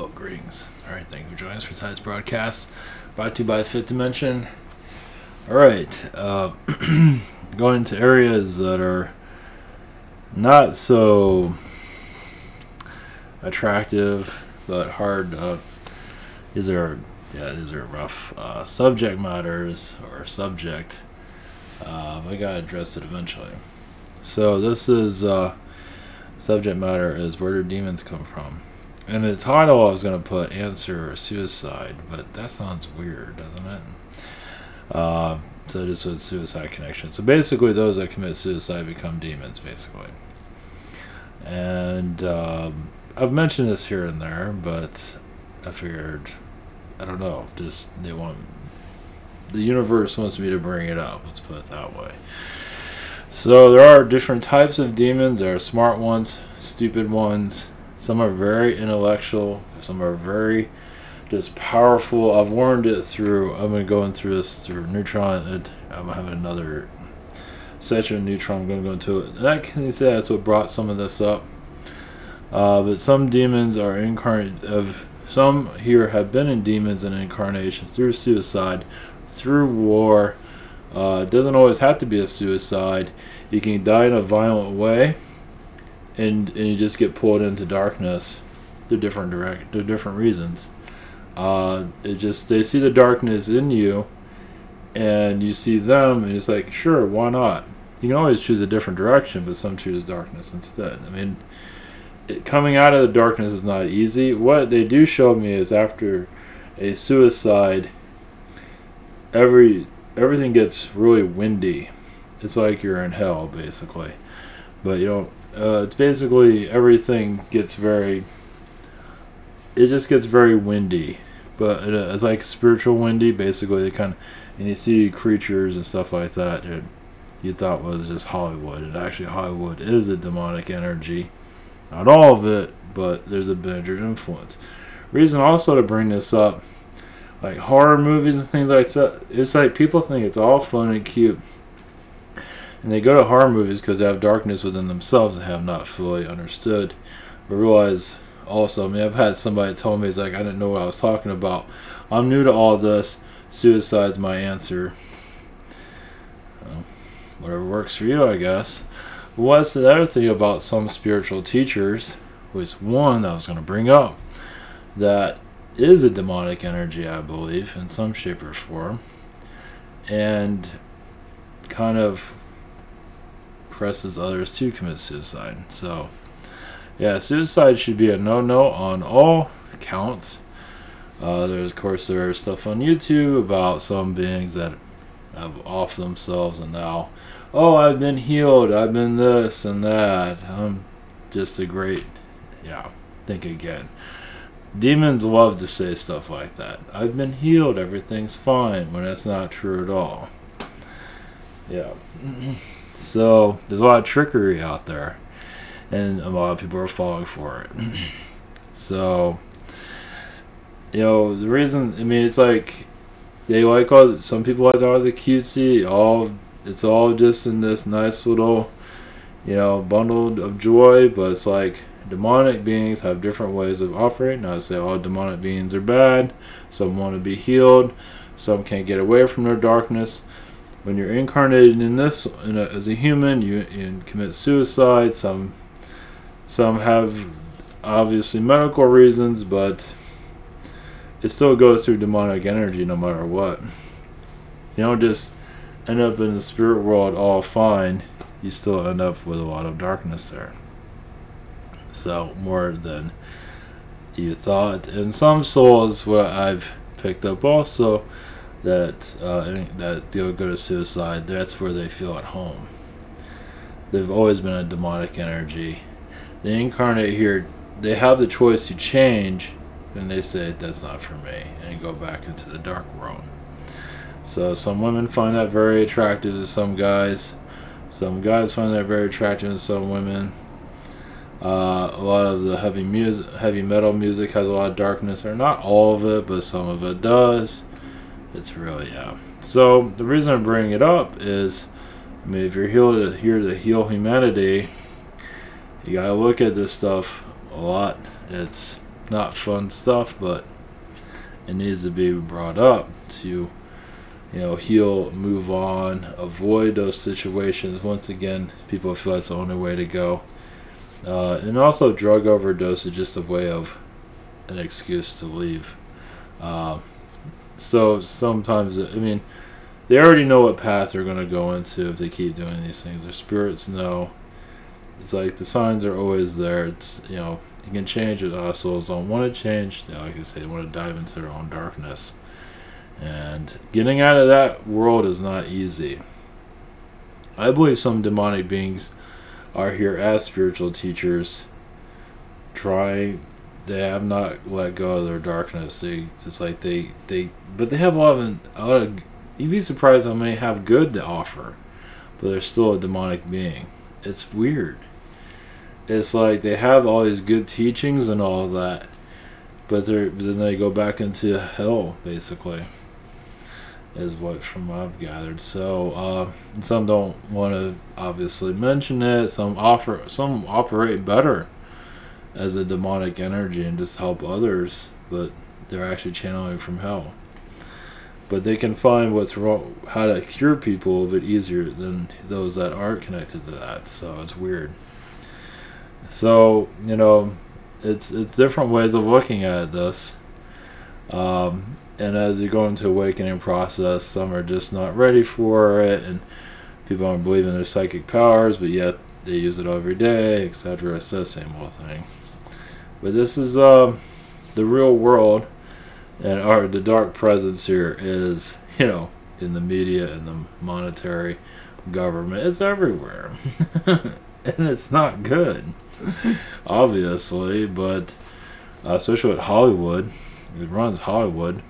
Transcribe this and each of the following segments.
Well, greetings. Alright, thank you for joining us for tonight's broadcast. Brought to you by Fifth Dimension. Alright, going to areas that are not so attractive, but hard. These are rough subject matters, or subject. I gotta address it eventually. So this is subject matter is where do demons come from? In the title I was going to put answer or suicide, but that sounds weird, doesn't it? So just with suicide connection. So basically those that commit suicide become demons, basically. And I've mentioned this here and there, but I figured, I don't know, just the universe wants me to bring it up, let's put it that way. So there are different types of demons. There are smart ones, stupid ones. Some are very intellectual. Some are very just powerful. I've learned it through, I've been going through this through Neutron. I'm having another section of Neutron. I'm going to go into it. And I can say that's what brought some of this up. But some demons are incarnate. Some here have been in demons and incarnations through suicide, through war. It doesn't always have to be a suicide. You can die in a violent way, and you just get pulled into darkness through different reasons. They see the darkness in you, and you see them, and it's like, sure, why not? You can always choose a different direction, but some choose darkness instead. I mean, coming out of the darkness is not easy. What they do show me is after a suicide, everything gets really windy. It's like you're in hell, basically. But you don't. It's basically everything gets very. It just gets very windy, but it's like spiritual windy. Basically, they kind of, and you see creatures and stuff like that that you thought was just Hollywood. And actually, Hollywood is a demonic energy. Not all of it, but there's a major influence. Reason also to bring this up, like horror movies and things like that. It's like people think it's all fun and cute. And they go to horror movies because they have darkness within themselves and have not fully understood. But realize also, I mean, I've had somebody tell me, it's like, I didn't know what I was talking about. I'm new to all this. Suicide's my answer. Well, whatever works for you, I guess. But what's the other thing about some spiritual teachers, was one that I was going to bring up, that is a demonic energy, I believe, in some shape or form. And kind of presses others to commit suicide. So yeah, suicide should be a no-no on all counts. There's, of course, there's stuff on YouTube about some beings that have off themselves and now, oh, I've been healed, I've been this and that. I'm just a great, yeah, think again. Demons love to say stuff like that. I've been healed, everything's fine, when that's not true at all. Yeah. So there's a lot of trickery out there, and a lot of people are falling for it. So, you know, the reason, I mean, it's like they like some people like all the cutesy, it's all just in this nice little, you know, bundle of joy. But it's like demonic beings have different ways of operating. Not to say all demonic beings are bad. Some want to be healed. Some can't get away from their darkness. When you're incarnated in this, as a human, you commit suicide. Some have obviously medical reasons, but it still goes through demonic energy no matter what. You don't just end up in the spirit world all fine. You still end up with a lot of darkness there. So more than you thought. And some souls, what I've picked up also, that they'll go to suicide, that's where they feel at home. They've always been a demonic energy. They incarnate here, they have the choice to change, and they say that's not for me, and go back into the dark world. So some women find that very attractive to some guys. Some guys find that very attractive to some women. A lot of the heavy metal music has a lot of darkness, or not all of it, but some of it does. It's really, yeah. So the reason I'm bringing it up is, I mean, if you're here to heal humanity, you gotta look at this stuff a lot. It's not fun stuff, but it needs to be brought up to, heal, move on, avoid those situations. Once again, people feel that's the only way to go. And also, drug overdose is just a way of an excuse to leave. So sometimes, they already know what path they're going to go into if they keep doing these things. Their spirits know. It's like the signs are always there. It's, you can change it. Souls don't want to change. Like I say, they want to dive into their own darkness. And getting out of that world is not easy. I believe some demonic beings are here as spiritual teachers. They have not let go of their darkness. But they have a lot of. You'd be surprised how many have good to offer, but they're still a demonic being. It's weird. It's like they have all these good teachings and all of that, but then they go back into hell, basically, is what from what I've gathered. So some don't want to obviously mention it. Some operate better as a demonic energy and just help others, but they're actually channeling from hell. But they can find what's wrong, how to cure people a bit easier than those that aren't connected to that. So it's weird. So, it's different ways of looking at this. And as you go into awakening process, some are just not ready for it, and people don't believe in their psychic powers, but yet they use it every day, etc. It's the same old thing. But this is the real world, and the dark presence here is, in the media and the monetary government. It's everywhere. And it's not good, obviously, but especially with Hollywood. It runs Hollywood.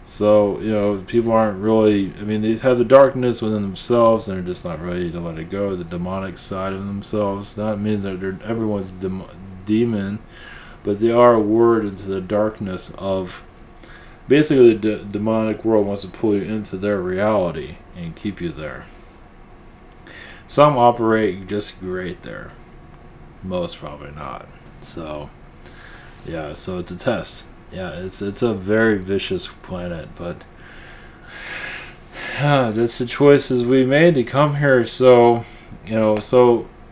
So, people aren't really, they have the darkness within themselves and they're just not ready to let it go, the demonic side of themselves. That means that everyone's demon, but they are lured into the darkness of, basically the demonic world wants to pull you into their reality and keep you there. Some operate just great there. Most probably not. So, yeah, so it's a test. Yeah, it's a very vicious planet, but that's the choices we made to come here. So, yeah,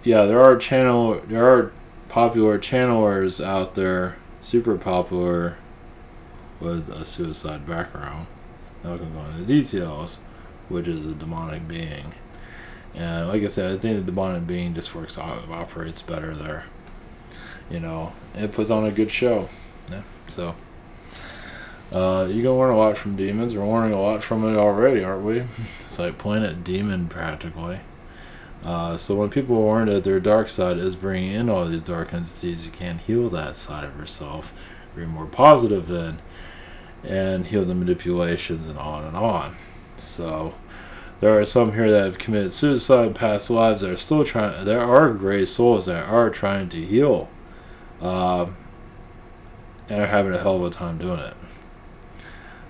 there are popular channelers out there, super popular, with a suicide background. Not gonna go into details, which is a demonic being. And like I said, I think the demonic being just operates better there. It puts on a good show. Yeah, so you can learn a lot from demons. We're learning a lot from it already, aren't we? It's like Planet Demon practically. So when people learn that their dark side is bringing in all these dark entities, you can heal that side of yourself, bring more positive in, and heal the manipulations and on and on. So there are some here that have committed suicide in past lives that are still trying. There are gray souls that are trying to heal, and are having a hell of a time doing it.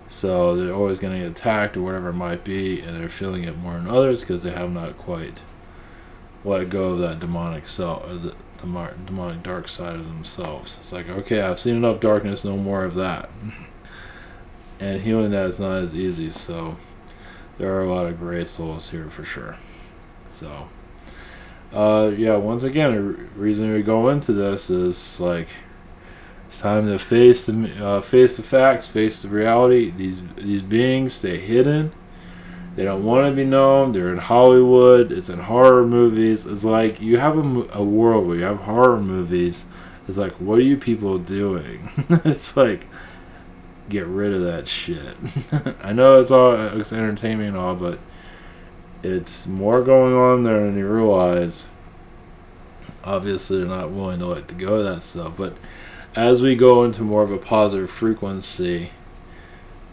So they're always getting attacked or whatever it might be, and they're feeling it more than others because they have not quite let go of that demonic self, or the demonic dark side of themselves. It's like, okay, I've seen enough darkness, no more of that. And healing that is not as easy. So there are a lot of gray souls here for sure. So yeah, once again, the reason we go into this is like, it's time to face the facts, face the reality. These beings stay hidden. They don't want to be known. They're in Hollywood. It's in horror movies. It's like you have a world where you have horror movies. It's like, what are you people doing? It's like, get rid of that shit. I know it's entertainment and all, but it's more going on there than you realize. Obviously, they're not willing to let go of that stuff, but as we go into more of a positive frequency,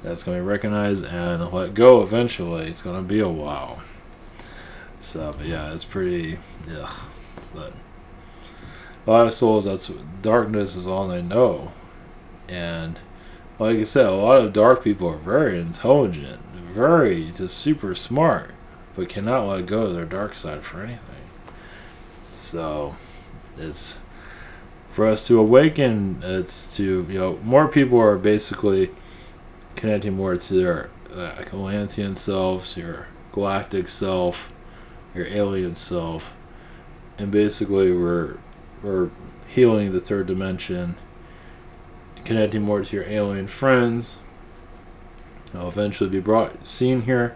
that's going to be recognized and let go eventually. It's going to be a while. So, but yeah, it's pretty, ugh. But a lot of souls, darkness is all they know. And like I said, a lot of dark people are very intelligent, just super smart, but cannot let go of their dark side for anything. So, it's For us to awaken, it's to, more people are basically connecting more to their Atlantean selves, your galactic self, your alien self, and basically we're healing the third dimension, connecting more to your alien friends. They'll eventually be seen here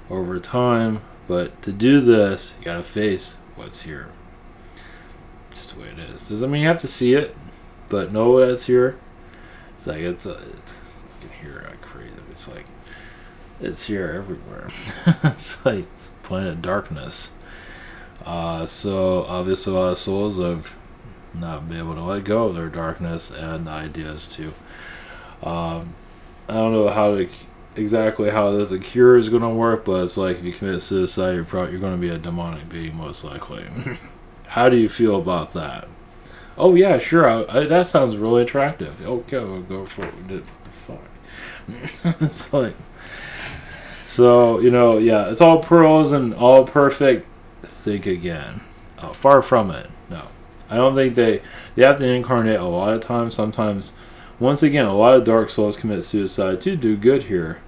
over time, but to do this, you gotta face what's here. It's just the way it is. Doesn't mean you have to see it, but know that's here. It's like it's you can hear it crazy. It's like it's here everywhere. It's like it's a planet of darkness. So obviously a lot of souls have not been able to let go of their darkness and ideas too. I don't know exactly how this cure is going to work, but it's like if you commit suicide, you're going to be a demonic being most likely. How do you feel about that? Oh yeah, sure. That sounds really attractive. Okay, we'll go for it. What the fuck? It's like, so yeah, it's all pearls and all perfect. Think again. Far from it. No, I don't think they have to incarnate a lot of times. Sometimes, once again, a lot of dark souls commit suicide to do good here.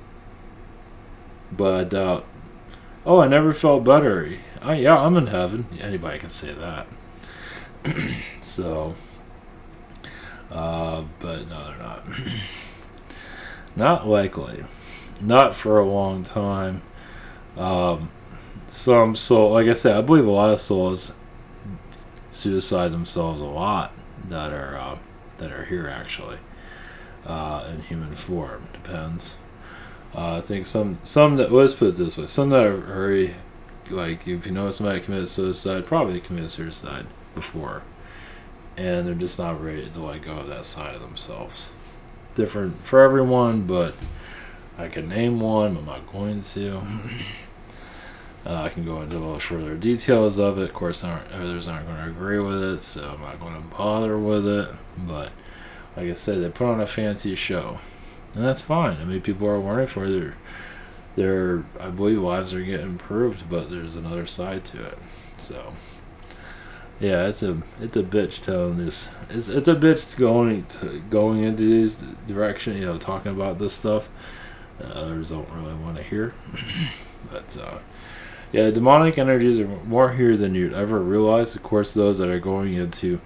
But I doubt. Oh, I never felt better. Yeah, I'm in heaven. Anybody can say that. So, but no, they're not. Not likely. Not for a long time. Some soul, like I said, I believe a lot of souls suicide themselves a lot that are here actually, in human form. Depends. I think some that, let's put it this way, some that are very, like, if you know somebody committed suicide, probably committed suicide before, and they're just not ready to let go of that side of themselves. Different for everyone, but I can name one. I'm not going to. I can go into a little further details of it. Of course, others aren't going to agree with it, so I'm not going to bother with it. But like I said, they put on a fancy show, and that's fine. I mean, people are learning for their I believe lives are getting improved, but there's another side to it. So yeah, it's a bitch telling this. It's a bitch going into this direction. Talking about this stuff. Others don't really want to hear, but. Yeah, demonic energies are more here than you'd ever realize. Of course, those that are going into,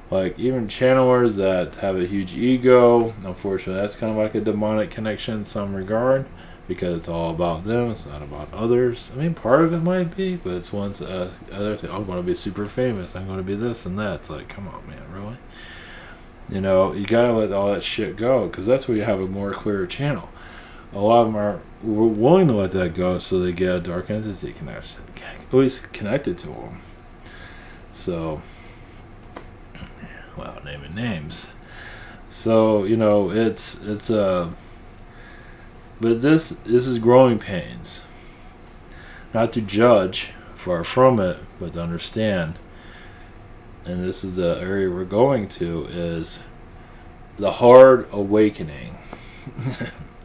like, even channelers that have a huge ego, unfortunately, that's kind of like a demonic connection in some regard, because it's all about them, it's not about others. I mean, part of it might be, but it's once others say, I'm going to be super famous, I'm going to be this and that. It's like, come on, man, really? You got to let all that shit go, because that's where you have a more clear channel. A lot of them are willing to let that go, so they get a dark entity connection, at least connected to them. So, well, naming names. So it's but this is growing pains. Not to judge, far from it, but to understand. And this is the area we're going to, is the hard awakening.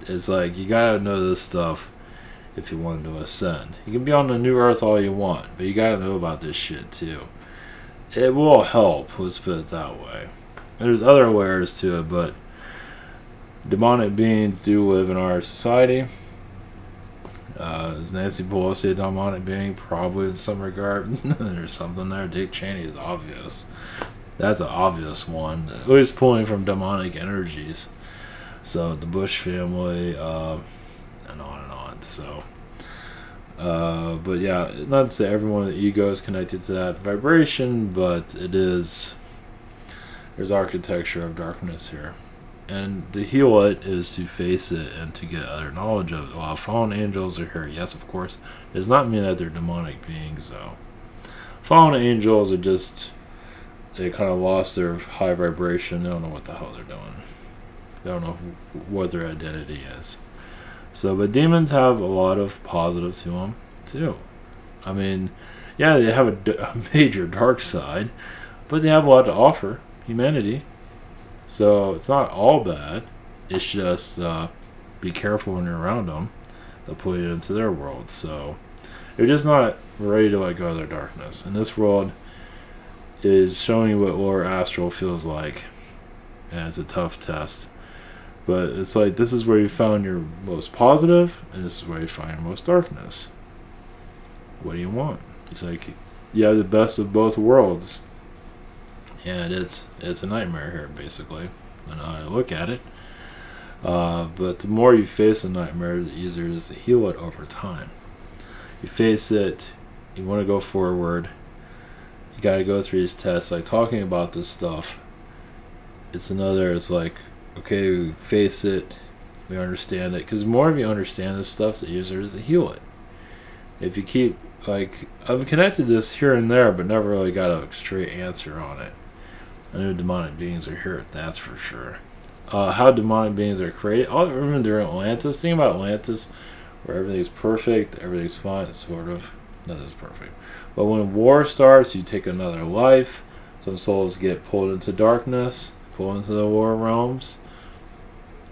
It's like, you gotta know this stuff if you want to ascend. You can be on the new earth all you want, but you gotta know about this shit too. It will help, let's put it that way. And there's other layers to it, but demonic beings do live in our society. Is Nancy Pelosi a demonic being? Probably in some regard. There's something there. Dick Cheney is obvious. That's an obvious one. At least pulling from demonic energies. So the Bush family, and on and on. So, but yeah, not to say everyone with the ego is connected to that vibration, but there's architecture of darkness here, and to heal it is to face it and to get other knowledge of it. While fallen angels are here, yes, of course, it does not mean that they're demonic beings, though. Fallen angels are just, they kind of lost their high vibration. They don't know what the hell they're doing. They don't know what their identity is. So, but demons have a lot of positive to them, too. I mean, yeah, they have a major dark side, but they have a lot to offer humanity. So, it's not all bad. It's just, be careful when you're around them. They'll pull you into their world. So, they're just not ready to let go of their darkness. In this world, is showing you what lower astral feels like, and it's a tough test. But it's like, this is where you found your most positive, and this is where you find your most darkness. What do you want? It's like, you have the best of both worlds. And it's a nightmare here, basically, when I look at it. But the more you face a nightmare, the easier it is to heal it over time. You face it, you want to go forward, you got to go through these tests. Like, talking about this stuff, it's like, okay, we face it, we understand it. Because the more you understand this stuff, the easier it is to heal it. If you keep, like, I've connected this here and there, but never really got a straight answer on it. I know demonic beings are here, that's for sure. How demonic beings are created. I remember during Atlantis, think about Atlantis, where everything's perfect, everything's fine, it's sort of, nothing's perfect. But when war starts, you take another life. Some souls get pulled into darkness, pulled into the war realms.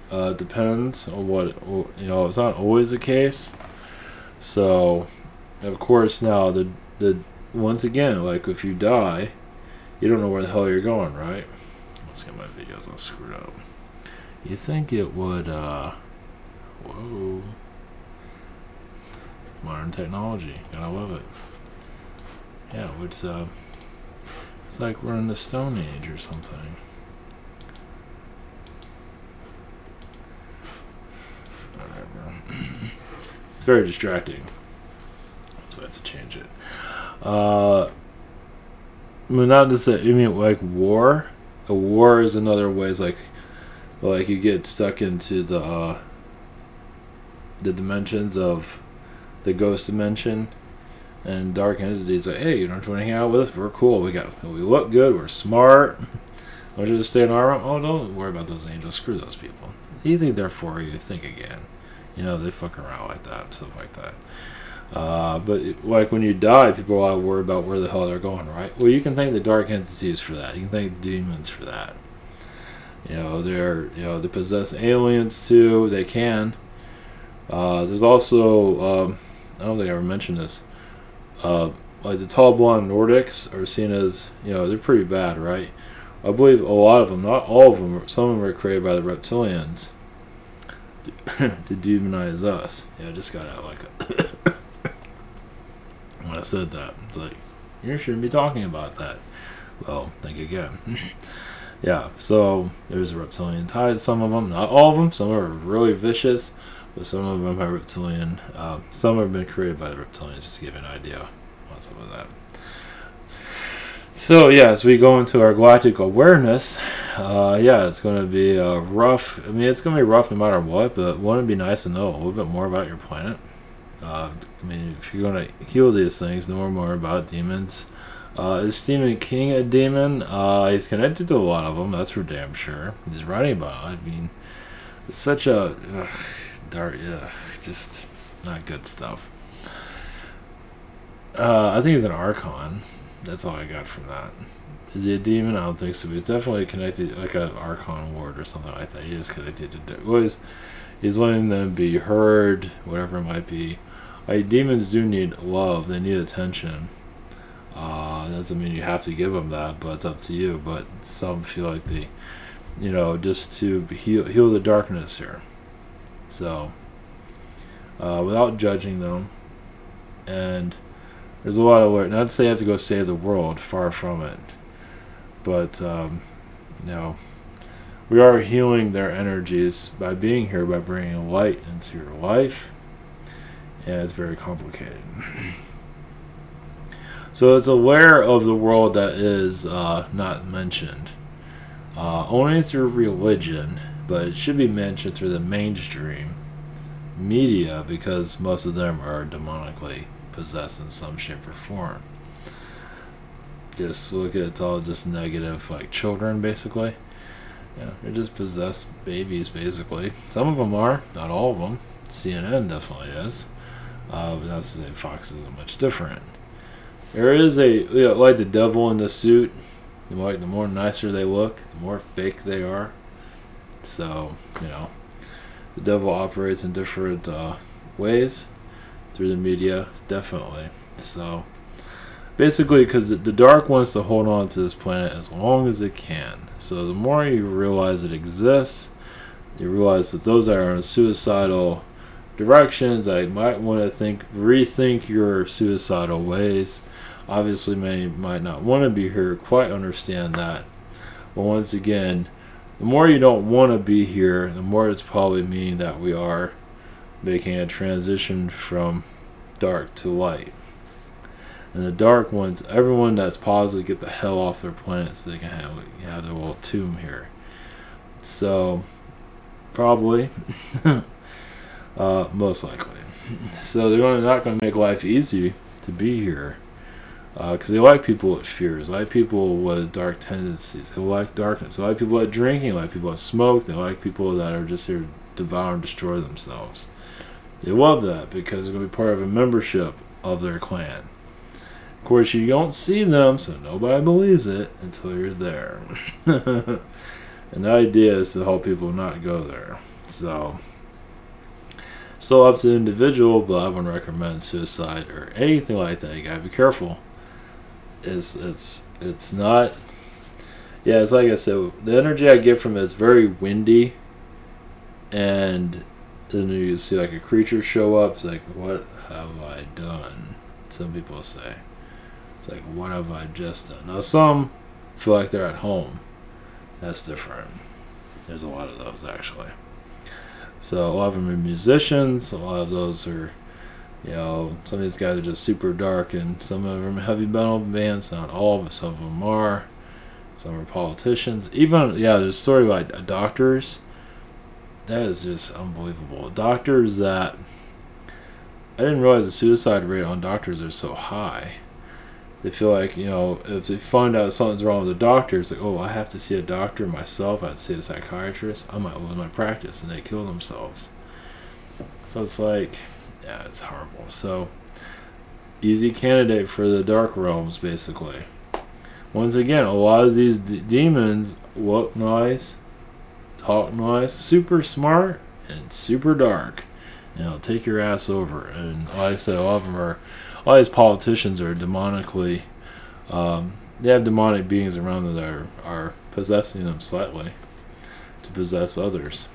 Depends on what, it's not always the case. So, of course, now, the once again, like, if you die, you don't know where the hell you're going, right? Let's get my videos all screwed up. You think it would, whoa. Modern technology, gotta love it. Yeah, it's like we're in the Stone Age or something. Whatever. It's very distracting. So I have to change it. But not to say, like war. A war is another way. It's like you get stuck into the dimensions of the ghost dimension, and dark entities like, hey, you don't want to hang out with us? We're cool. We look good. We're smart. I want you to stay in our room. Oh, don't worry about those angels. Screw those people. You think they're for you? Think again. They fuck around like that, stuff like that. But like when you die, people are worried about where the hell they're going, right? Well, you can thank the dark entities for that. You can thank demons for that. They possess aliens too. They can. There's also, I don't think I ever mentioned this. Like the tall blonde Nordics are seen as, they're pretty bad, right? I believe a lot of them, not all of them, some of them were created by the reptilians to demonize us. Yeah, I just got out like a when I said that. It's like, you shouldn't be talking about that. Well, think again. Yeah, so there's a reptilian tie to some of them, not all of them. Some are really vicious, but some of them are reptilian. Some have been created by the reptilians, just to give you an idea on some of that. So yeah, as we go into our galactic awareness, yeah, it's going to be rough. I mean, it's going to be rough no matter what, but wouldn't it be nice to know a little bit more about your planet? I mean, if you're going to heal these things, know more about demons. Is Stephen King a demon? He's connected to a lot of them, that's for damn sure. He's writing about it. I mean, it's such a dark, just not good stuff. I think he's an archon. That's all I got from that. Is he a demon? I don't think so. He's definitely connected, like an archon ward or something like that. He's connected to. He's letting them be heard, whatever it might be. Like, demons do need love. They need attention. Doesn't mean you have to give them that, but it's up to you. But some feel like they, just to heal the darkness here. So, without judging them, and there's a lot of work. Not to say you have to go save the world, far from it. But, we are healing their energies by being here, by bringing light into your life. And it's very complicated. So it's aware of the world that is not mentioned. Only through religion, but it should be mentioned through the mainstream media, because most of them are demonically possessed in some shape or form. Just look at it's all just negative, like children, basically. Yeah, they're just possessed babies, basically. Some of them are, not all of them. CNN definitely is. But not to say Fox isn't much different. There is like the devil in the suit. The more nicer they look, the more fake they are. So, the devil operates in different ways through the media, definitely. So, Basically, because the dark wants to hold on to this planet as long as it can. So the more you realize it exists, you realize that those that are in suicidal directions, I might want to rethink your suicidal ways. Obviously, many might not want to be here, quite understand that. But once again, the more you don't want to be here, the more it's probably meaning that we are making a transition from dark to light. And the dark wants everyone that's positive get the hell off their planet so they can have their little tomb here. So, probably, most likely. So they're not going to make life easy to be here. Because they like people with fears, they like people with dark tendencies, they like darkness, they like people that drinking, they like people that smoke, they like people that are just here to devour and destroy themselves. They love that because they're going to be part of a membership of their clan. Of course, you don't see them, so nobody believes it until you're there. And the idea is to help people not go there. So, still up to the individual, but I wouldn't recommend suicide or anything like that. You gotta be careful. It's not. Yeah, it's like I said. The energy I get from it is very windy, and then you see like a creature show up. It's like, what have I done? Some people say. It's like, what have I just done? Now, some feel like they're at home. That's different. There's a lot of those, actually. So, a lot of them are musicians. A lot of those are, some of these guys are just super dark, and some of them are heavy metal bands. Not all of them. Some of them are. Some are politicians. Even, there's a story about doctors. That is just unbelievable. Doctors that... I didn't realize the suicide rate on doctors is so high. They feel like, if they find out something's wrong with the doctor, it's like, oh, I have to see a doctor myself. I have to see a psychiatrist. I might lose my practice, and they kill themselves. So it's like, yeah, it's horrible. So, easy candidate for the dark realms, basically. Once again, a lot of these demons look nice, talk nice, super smart, and super dark. Take your ass over. And like I said, a lot of them are... All these politicians are demonically, they have demonic beings around them that are possessing them slightly to possess others.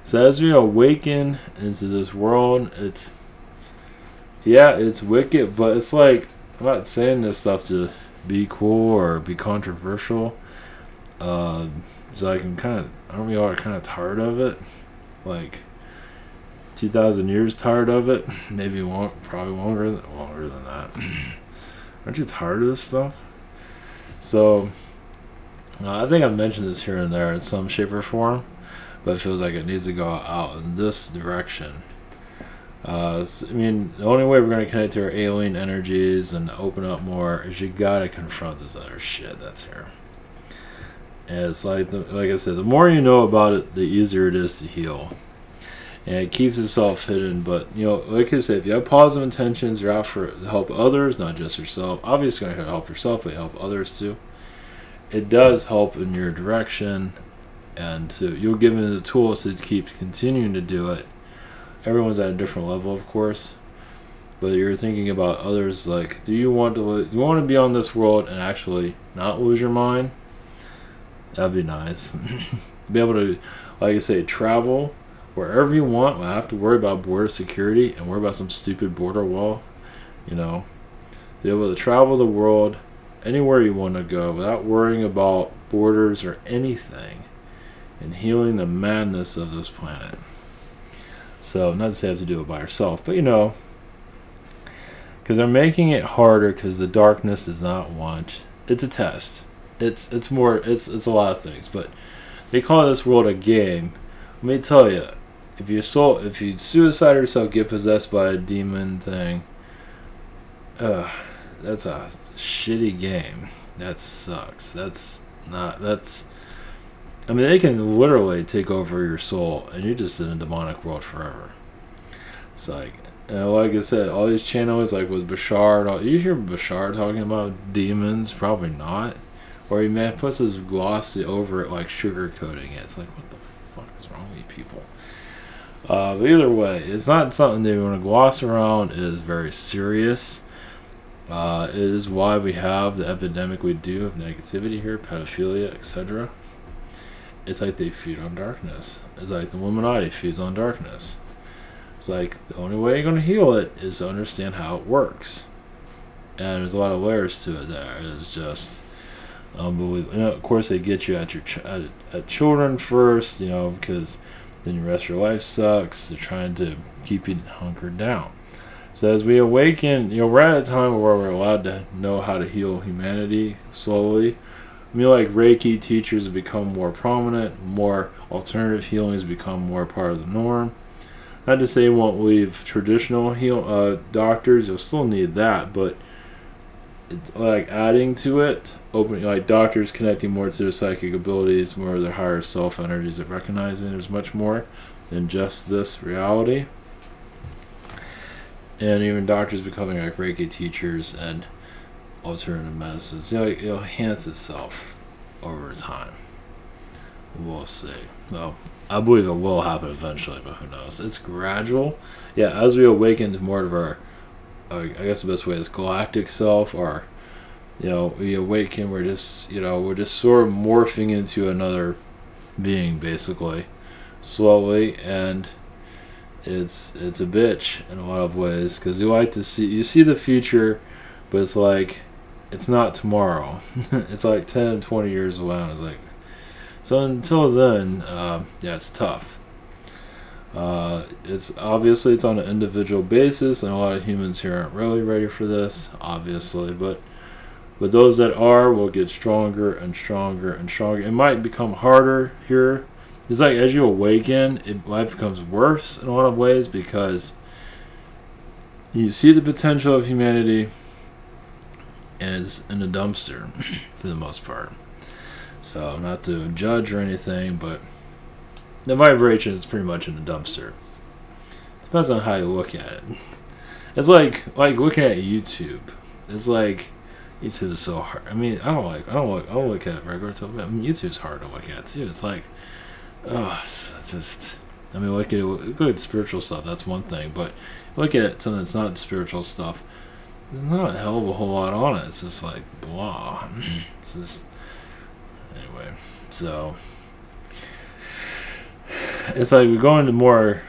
So as we awaken into this world, it's wicked, but it's like, I'm not saying this stuff to be cool or be controversial. So aren't we all kind of tired of it? Like, 2,000 years tired of it? Maybe probably longer than that. Aren't you tired of this stuff? So, I think I've mentioned this here and there in some shape or form, but it feels like it needs to go out in this direction. The only way we're going to connect to our alien energies and open up more is you got to confront this other shit that's here. And it's like I said, the more you know about it, the easier it is to heal. And it keeps itself hidden, but like I said, if you have positive intentions, you're out to help others, not just yourself. Obviously, you're going to help yourself, but help others too. It does help in your direction, and you'll give them the tools to keep continuing to do it. Everyone's at a different level, of course, but you're thinking about others. Like, do you want to be on this world and actually not lose your mind? That'd be nice. Be able to, like I say, travel wherever you want, without have to worry about border security and worry about some stupid border wall. To be able to travel the world anywhere you want to go without worrying about borders or anything, and healing the madness of this planet. So, not to say you have to do it by yourself, but because they're making it harder because the darkness does not want. It's a test. It's a lot of things, but they call this world a game. Let me tell you. If you suicide yourself, get possessed by a demon thing, that's a shitty game. That sucks. They can literally take over your soul, and you're just in a demonic world forever. It's like, like I said, all these channels, like with Bashar, you hear Bashar talking about demons? Probably not. Or he puts this glossy over it, like sugarcoating it. It's like, what the fuck is wrong with you people? But either way, it's not something that you want to gloss around. It is very serious. It is why we have the epidemic we do of negativity here, pedophilia, etc. It's like they feed on darkness. It's like the Illuminati feeds on darkness. It's like the only way you're going to heal it is to understand how it works. And there's a lot of layers to it there. It's just unbelievable. You know, of course, they get you at your at children first, you know, because then the rest of your life sucks. They're trying to keep you hunkered down. So as we awaken, you know, we're at a time where we're allowed to know how to heal humanity slowly. I mean, like Reiki teachers have become more prominent, more alternative healings become more part of the norm. Not to say you won't leave traditional doctors, you'll still need that, but it's like adding to it, opening, like doctors connecting more to their psychic abilities, more of their higher self energies, of recognizing there's much more than just this reality. And even doctors becoming like Reiki teachers and alternative medicines, you know, it'll enhance itself over time. We'll see. Well, I believe it will happen eventually, but who knows? It's gradual. Yeah, as we awaken to more of our, I guess the best way is galactic self, or, you know, we awaken, we're just, you know, we're just sort of morphing into another being, basically, slowly, and it's a bitch in a lot of ways, because you see the future, but it's like, it's not tomorrow. It's like 10 and 20 years away, and it's like, so until then, yeah, it's tough. It's obviously it's on an individual basis, and a lot of humans here aren't really ready for this, obviously, but those that are will get stronger and stronger and stronger. It might become harder here. It's like as you awaken, life becomes worse in a lot of ways, because you see the potential of humanity, and it's in a dumpster for the most part. So, not to judge or anything, but the vibration is pretty much in the dumpster. Depends on how you look at it. It's like looking at YouTube. It's like YouTube is so hard. I mean, I don't look at regular television. I mean, YouTube's hard to look at too. It's like, oh, it's just. I mean, look at spiritual stuff. That's one thing, but look at something that's not spiritual stuff. There's not a hell of a whole lot on it. It's just like blah. It's just. Anyway, so it's like we go into more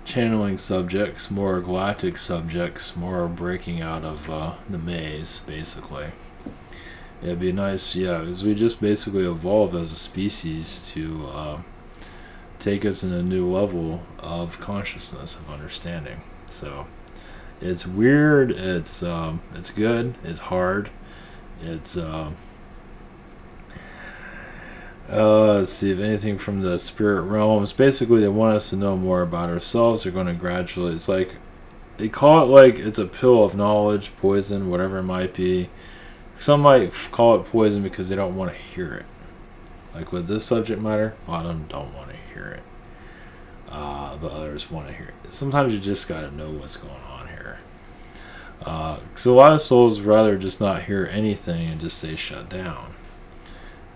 channeling subjects, more galactic subjects, more breaking out of the maze, basically. It'd be nice, yeah, as we just basically evolve as a species to take us in a new level of consciousness, of understanding. So it's weird, it's good, it's hard, it's let's see if anything from the spirit realms. Basically, they want us to know more about ourselves. They're going to gradually, it's like, they call it like it's a pill of knowledge, poison, whatever it might be. Some might call it poison because they don't want to hear it. Like with this subject matter, a lot of them don't want to hear it. But others want to hear it. Sometimes you just got to know what's going on here. So a lot of souls rather just not hear anything and just stay shut down.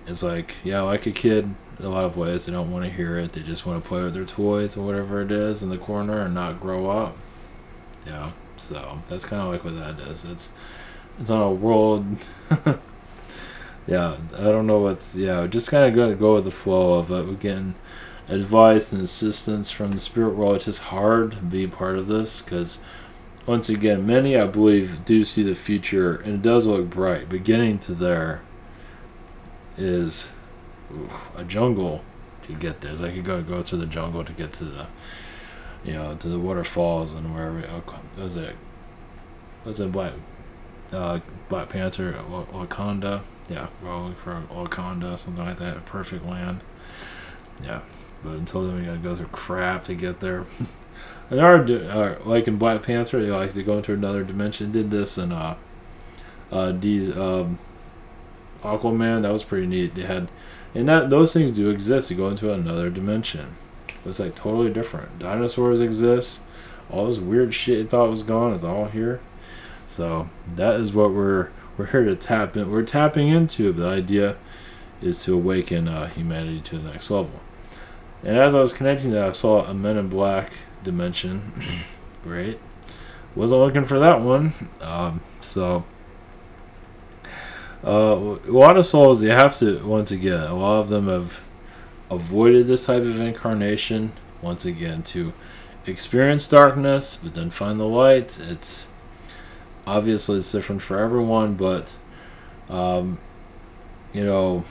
It's like, yeah, like a kid, in a lot of ways, they don't want to hear it. They just want to play with their toys or whatever it is in the corner and not grow up. Yeah, so that's kind of like what that is. It's on a world. Yeah, I don't know what's, yeah, just kind of going to go with the flow of it. We're getting advice and assistance from the spirit world. It's just hard to be part of this because, once again, many, I believe, do see the future, and it does look bright, but getting to there is a jungle to get there. It's like you gotta go through the jungle to get to the, you know, to the waterfalls and wherever. Was it Black Panther, Wakanda? Yeah, rolling for Wakanda, something like that. A perfect land. Yeah, but until then we gotta go through crap to get there. And like in Black Panther, they like to go into another dimension. Did this in Aquaman. That was pretty neat. They had, and those things do exist. You go into another dimension. It's like totally different. Dinosaurs exist. All this weird shit you thought was gone is all here. So that is what we're here to tap in. We're tapping into. The idea is to awaken humanity to the next level. And as I was connecting that, I saw a Men in Black dimension. Great. wasn't looking for that one. So a lot of souls, they have to, once again, a lot of them have avoided this type of incarnation, once again, to experience darkness, but then find the light. It's obviously it's different for everyone, but you know,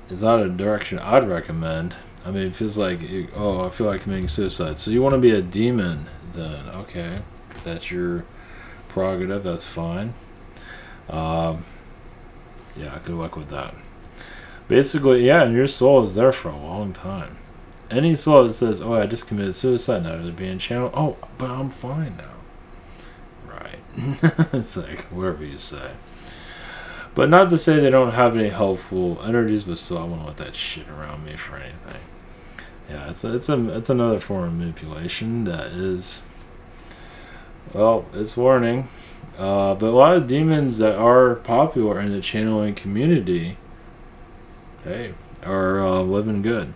it's not a direction I'd recommend. I mean, it feels like, oh, I feel like committing suicide. So you want to be a demon, then okay, that's your prerogative. That's fine. Yeah, good luck with that. Basically, yeah, and your soul is there for a long time. Any soul that says, oh, I just committed suicide, now they're being channeled, oh, but I'm fine now. Right. It's like, whatever you say. But not to say they don't have any helpful energies, but still, I won't let that shit around me for anything. Yeah, it's another form of manipulation that is, well, it's warning. But a lot of demons that are popular in the channeling community, hey, are living good.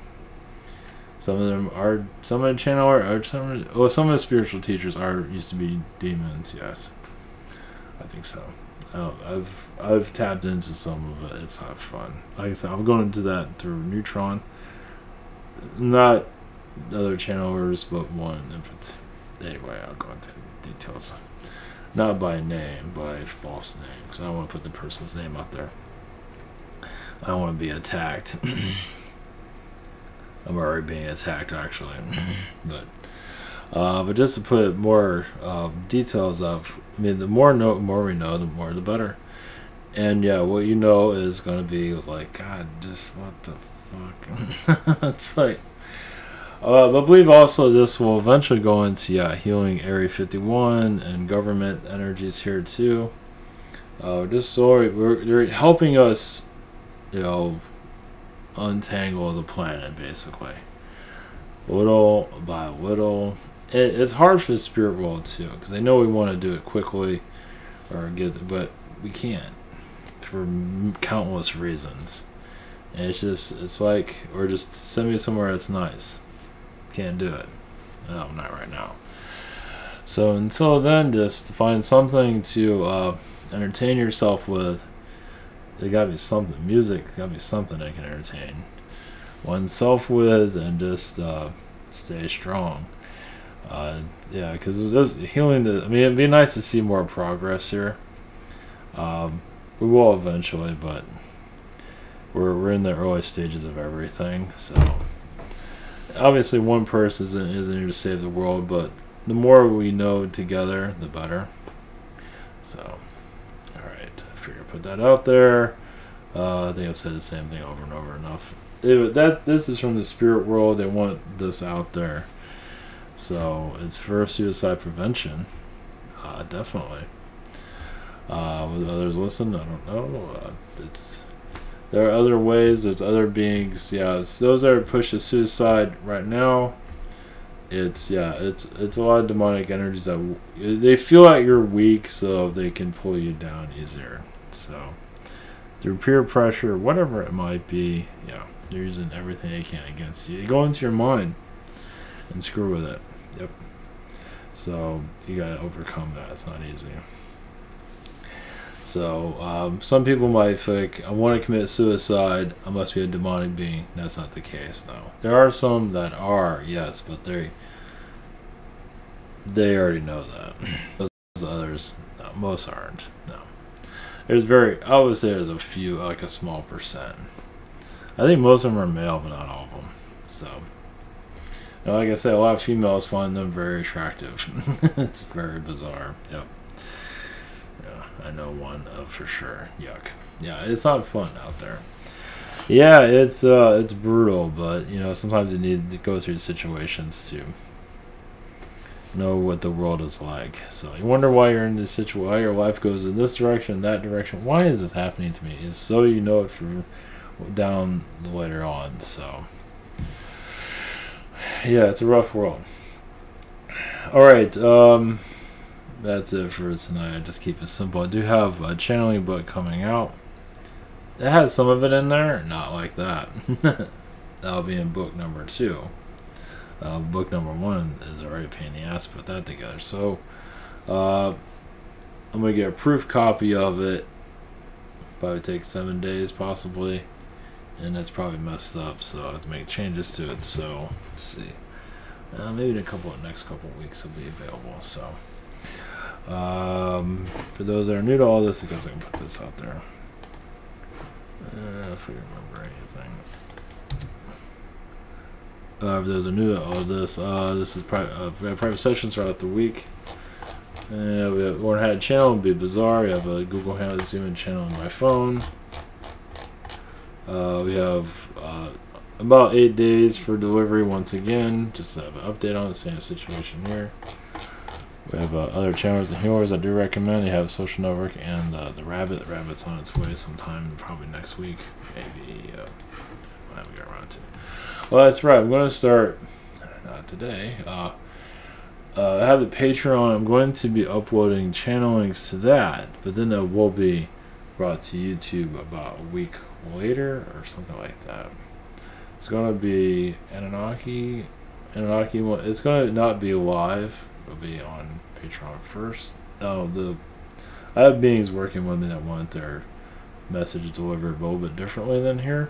Some of them are, some of the channeler, or some of the spiritual teachers used to be demons. Yes, I think so. I've tapped into some of it. It's not fun. Like I said, I'm going into that through Neutron. Not the other channelers, but one. Anyway, I'll go into details. Not by name, by false name, because I don't want to put the person's name out there. I don't want to be attacked. I'm already being attacked, actually. But just to put more details of, I mean, the more we know, the more the better. And yeah, what you know is going to be like, God, just what the fuck? It's like, I believe also this will eventually go into, yeah, healing Area 51 and government energies here too. Just so they're helping us, you know, untangle the planet basically, little by little. It's hard for the spirit world too, because they know we want to do it quickly, or but we can't for countless reasons. And it's like, or just send me somewhere that's nice. Can't do it. No, not right now. So until then, just find something to entertain yourself with. There gotta be something. Music gotta be something that can entertain oneself with, and just stay strong. Yeah, because healing. I mean, it'd be nice to see more progress here. We will eventually, but we're in the early stages of everything. So obviously, one person isn't here to save the world, but the more we know together, the better. So, all right, I figured I'd put that out there. I think I've said the same thing over and over enough. This is from the spirit world. They want this out there. So it's for suicide prevention, definitely. Will others listen? I don't know. There are other ways. There's other beings. Yeah, it's those that are pushed to suicide right now. It's a lot of demonic energies that they feel like you're weak, so they can pull you down easier. So through peer pressure, whatever it might be, yeah, they're using everything they can against you. They go into your mind and screw with it. Yep. So you gotta overcome that. It's not easy. So some people might think, I want to commit suicide, I must be a demonic being. That's not the case, no. There are some that are, yes, but they already know that. Those others, no, most aren't. No. I would say there's a few, like a small percent. I think most of them are male, but not all of them. So, you know, like I said, a lot of females find them very attractive. It's very bizarre. Yep. I know one for sure. Yuck. Yeah, it's not fun out there. Yeah, it's brutal, but you know, sometimes you need to go through situations to know what the world is like. So you wonder why you're in this situation, why your life goes in this direction, that direction. Why is this happening to me? Is so you know it for down later on. So yeah, it's a rough world. All right. That's it for tonight. I just keep it simple. I do have a channeling book coming out. It has some of it in there, not like that. That'll be in book number 2. Book number 1 is already a pain in the ass to put that together. So I'm gonna get a proof copy of it. Probably take 7 days possibly, and that's probably messed up. So I have to make changes to it. So let's see. Maybe in next couple of weeks it'll be available. So for those that are new to all this, I guess I can put this out there. If I remember anything. For those that are new to all this, this is we have private sessions throughout the week. We have one had a channel, it'd be bizarre. We have a Google Hangout Zoom channel on my phone. We have about 8 days for delivery once again. Just have an update on the same situation here. We have other channels and healers I do recommend. You have Social Network and the Rabbit. The Rabbit's on its way sometime, probably next week. Maybe when we get around to. Well, that's right. I'm going to start, not today. I have the Patreon. I'm going to be uploading channel links to that, but then it will be brought to YouTube about a week later or something like that. It's going to be Anunnaki. It's going to not be live. It'll be on Patreon first. I have beings working with me that want their message delivered a little bit differently than here.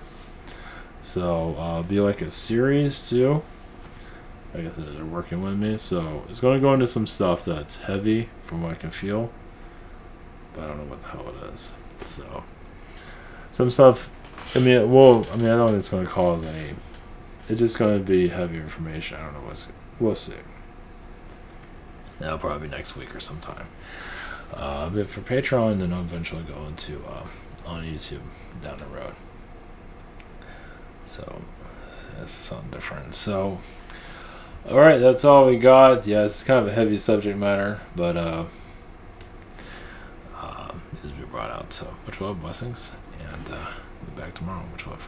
So it'll be like a series too. Like I said, they're working with me. So it's going to go into some stuff that's heavy from what I can feel. But I don't know what the hell it is. So some stuff, I mean, I don't think it's going to cause any. It's just going to be heavy information. I don't know we'll see. That'll probably be next week or sometime. But for Patreon, then I'll eventually go into on YouTube down the road. So that's something different. So all right, that's all we got. Yeah, it's kind of a heavy subject matter, but it needs to be brought out. So much love, blessings, and we'll be back tomorrow. Much love.